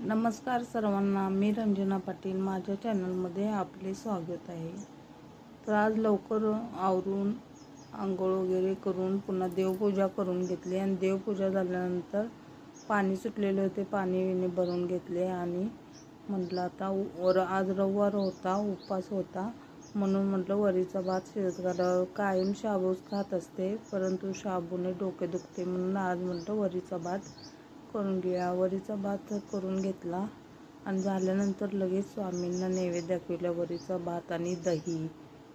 नमस्कार सर्वांना, मी रंजना पाटील. माझ्या चॅनलमध्ये आपले स्वागत आहे. तर आज लवकर आवरून आंघोळ वगैरे करून पुन्हा देवपूजा करून घेतली आणि देवपूजा झाल्यानंतर पाणी सुटलेले होते, पाणी भरून घेतले आणि म्हटलं आता आज रविवार होता, उपवास होता म्हणून म्हटलं वरीचा भात शिजत घालावं. कायम शाबूच खात असते, परंतु शाबूने डोके दुखते म्हणून आज म्हटलं वरीचा भात करून घेऊया. वरीचा भात करून घेतला आणि झाल्यानंतर लगेच स्वामींना नैवेद्य दाखविला, वरीचा भात आणि दही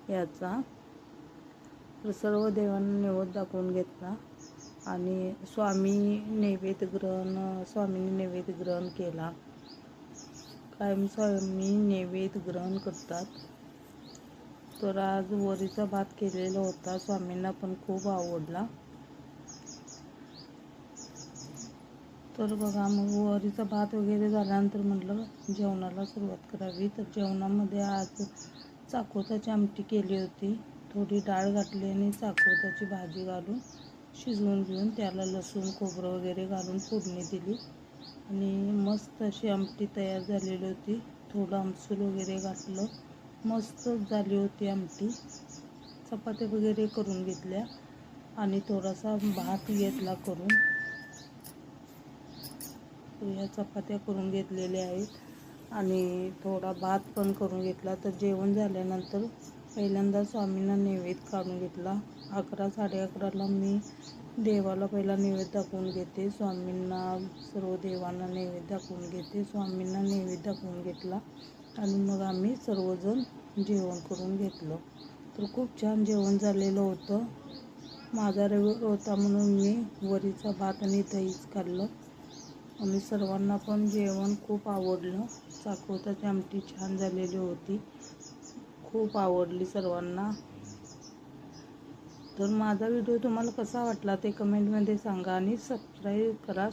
याचा. तर सर्व देवांना नैवेद्य दाखवून घेतला आणि स्वामींनी नैवेद्य ग्रहण केला. कायम स्वामी नैवेद्य ग्रहण करतात. तर आज वरीचा भात केलेला होता, स्वामींना पण खूप आवडला. तर बघा, मग वरीचा भात वगैरे झाल्यानंतर म्हटलं जेवणाला सुरुवात करावी. तर जेवणामध्ये आज चाकोताची आमटी केली होती. थोडी डाळ घातली आणि चाकोताची भाजी घालून शिजवून घेऊन त्याला लसूण खोबरं वगैरे घालून फोडणी दिली आणि मस्त अशी आमटी तयार झालेली होती. थोडं आमसूल वगैरे घातलं, मस्त झाली होती आमटी. चपात्या वगैरे करून घेतल्या आणि थोडासा भात घेतला करून. या चपात्या करून घेतलेल्या आहेत आणि थोडा भात पण करून घेतला. तर जेवण झाल्यानंतर पहिल्यांदा स्वामींना नैवेद्य काढून घेतला. 11 साडे11ला मी देवाला पहिला नैवेद्य दाखवून घेते. स्वामींना सर्व देवांना नैवेद्य दाखवून घेते. स्वामींना नैवेद्य दाखवून घेतला आणि मग आम्ही सर्वजण जेवण करून घेतलं. तर खूप छान जेवण झालेलं होतं. माझा रविवार होता म्हणून मी वरीचा भात आणि दहीच खाल्लं आणि सर्वांना पण जेवण खूप आवडलं. चाकवताची आमटी छान झालेली होती, खूप आवडली सर्वांना. तर माझा व्हिडिओ तुम्हाला कसा वाटला ते कमेंटमध्ये सांगा आणि सबस्क्राईब करा.